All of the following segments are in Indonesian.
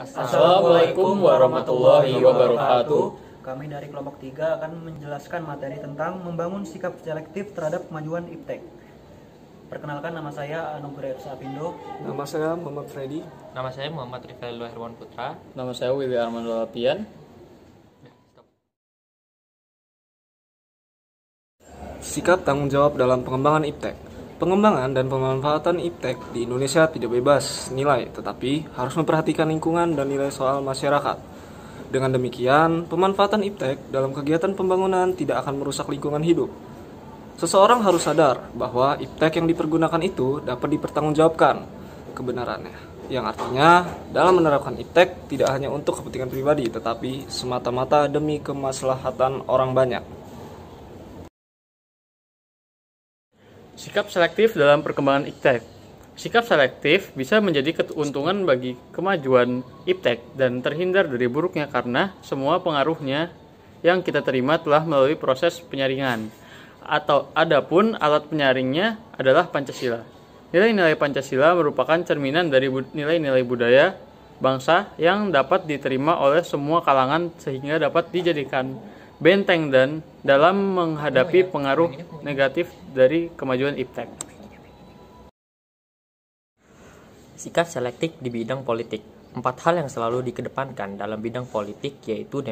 Assalamualaikum warahmatullahi wabarakatuh. Kami dari kelompok 3 akan menjelaskan materi tentang membangun sikap selektif terhadap kemajuan IPTEK. Perkenalkan, nama saya Anugrah Sapindo. Nama saya Muhammad Freddy. Nama saya Muhammad Rifai Herwan Putra. Nama saya Willy Armando Lapian. Sikap tanggung jawab dalam pengembangan IPTEK. Pengembangan dan pemanfaatan IPTEK di Indonesia tidak bebas nilai, tetapi harus memperhatikan lingkungan dan nilai soal masyarakat. Dengan demikian, pemanfaatan IPTEK dalam kegiatan pembangunan tidak akan merusak lingkungan hidup. Seseorang harus sadar bahwa IPTEK yang dipergunakan itu dapat dipertanggungjawabkan kebenarannya. Yang artinya, dalam menerapkan IPTEK tidak hanya untuk kepentingan pribadi, tetapi semata-mata demi kemaslahatan orang banyak. Sikap selektif dalam perkembangan IPTEK. Sikap selektif bisa menjadi keuntungan bagi kemajuan IPTEK dan terhindar dari buruknya karena semua pengaruhnya yang kita terima telah melalui proses penyaringan. Adapun alat penyaringnya adalah Pancasila. Nilai-nilai Pancasila merupakan cerminan dari nilai-nilai budaya bangsa yang dapat diterima oleh semua kalangan sehingga dapat dijadikan benteng dan dalam menghadapi pengaruh negatif dari kemajuan IPTEK. Sikap selektif di bidang politik. 4 hal yang selalu dikedepankan dalam bidang politik yaitu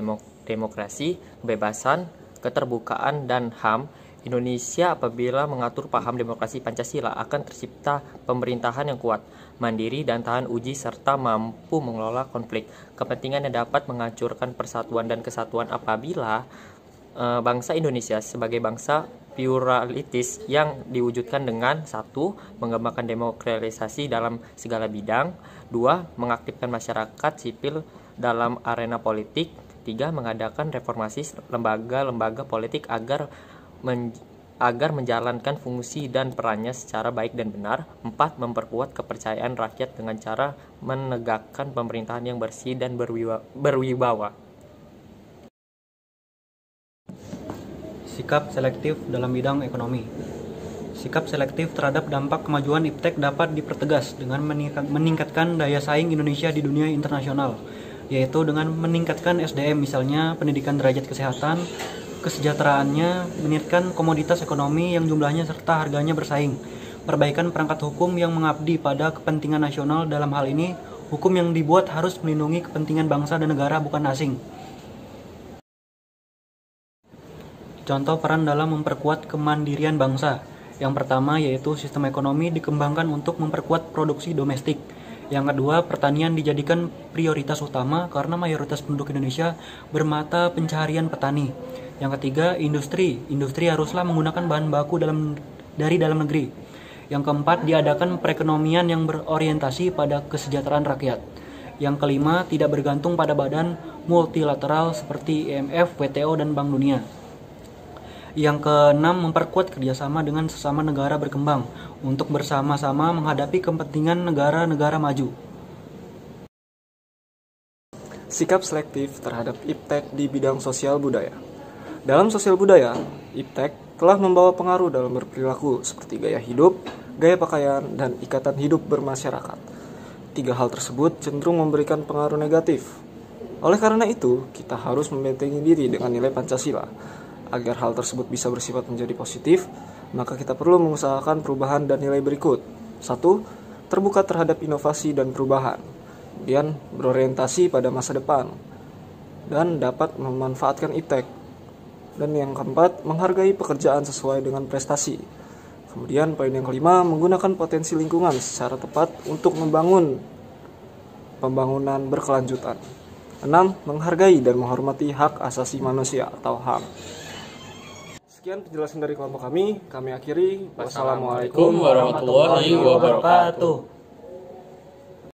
demokrasi, kebebasan, keterbukaan, dan HAM. Indonesia apabila mengatur paham demokrasi Pancasila akan tercipta pemerintahan yang kuat, mandiri dan tahan uji serta mampu mengelola konflik. Kepentingan yang dapat menghancurkan persatuan dan kesatuan apabila bangsa Indonesia sebagai bangsa pluralitis yang diwujudkan dengan 1. Mengembangkan demokratisasi dalam segala bidang, 2. Mengaktifkan masyarakat sipil dalam arena politik, 3. Mengadakan reformasi lembaga-lembaga politik agar menjalankan fungsi dan perannya secara baik dan benar, 4. Memperkuat kepercayaan rakyat dengan cara menegakkan pemerintahan yang bersih dan berwibawa. Sikap selektif dalam bidang ekonomi. Sikap selektif terhadap dampak kemajuan IPTEK dapat dipertegas dengan meningkatkan daya saing Indonesia di dunia internasional, yaitu dengan meningkatkan SDM, misalnya pendidikan derajat kesehatan, kesejahteraannya, meningkatkan komoditas ekonomi yang jumlahnya serta harganya bersaing, perbaikan perangkat hukum yang mengabdi pada kepentingan nasional. Dalam hal ini, hukum yang dibuat harus melindungi kepentingan bangsa dan negara, bukan asing. Contoh peran dalam memperkuat kemandirian bangsa. Yang pertama yaitu sistem ekonomi dikembangkan untuk memperkuat produksi domestik. Yang kedua, pertanian dijadikan prioritas utama karena mayoritas penduduk Indonesia bermata pencaharian petani. Yang ketiga, industri haruslah menggunakan bahan baku dari dalam negeri. Yang keempat, diadakan perekonomian yang berorientasi pada kesejahteraan rakyat. Yang kelima, tidak bergantung pada badan multilateral seperti IMF, WTO, dan Bank Dunia. Yang keenam, memperkuat kerjasama dengan sesama negara berkembang untuk bersama-sama menghadapi kepentingan negara-negara maju. Sikap selektif terhadap IPTEK di bidang sosial budaya. Dalam sosial budaya, IPTEK telah membawa pengaruh dalam berperilaku seperti gaya hidup, gaya pakaian, dan ikatan hidup bermasyarakat. 3 hal tersebut cenderung memberikan pengaruh negatif. Oleh karena itu, kita harus membentengi diri dengan nilai Pancasila. Agar hal tersebut bisa bersifat menjadi positif, maka kita perlu mengusahakan perubahan dan nilai berikut. 1. Terbuka terhadap inovasi dan perubahan. Kemudian, berorientasi pada masa depan. Dan dapat memanfaatkan IPTEK. Dan yang keempat, menghargai pekerjaan sesuai dengan prestasi. Kemudian, poin yang kelima, menggunakan potensi lingkungan secara tepat untuk membangun pembangunan berkelanjutan. 6. Menghargai dan menghormati hak asasi manusia atau HAM. Sekian penjelasan dari kelompok kami akhiri. Wassalamualaikum warahmatullahi wabarakatuh.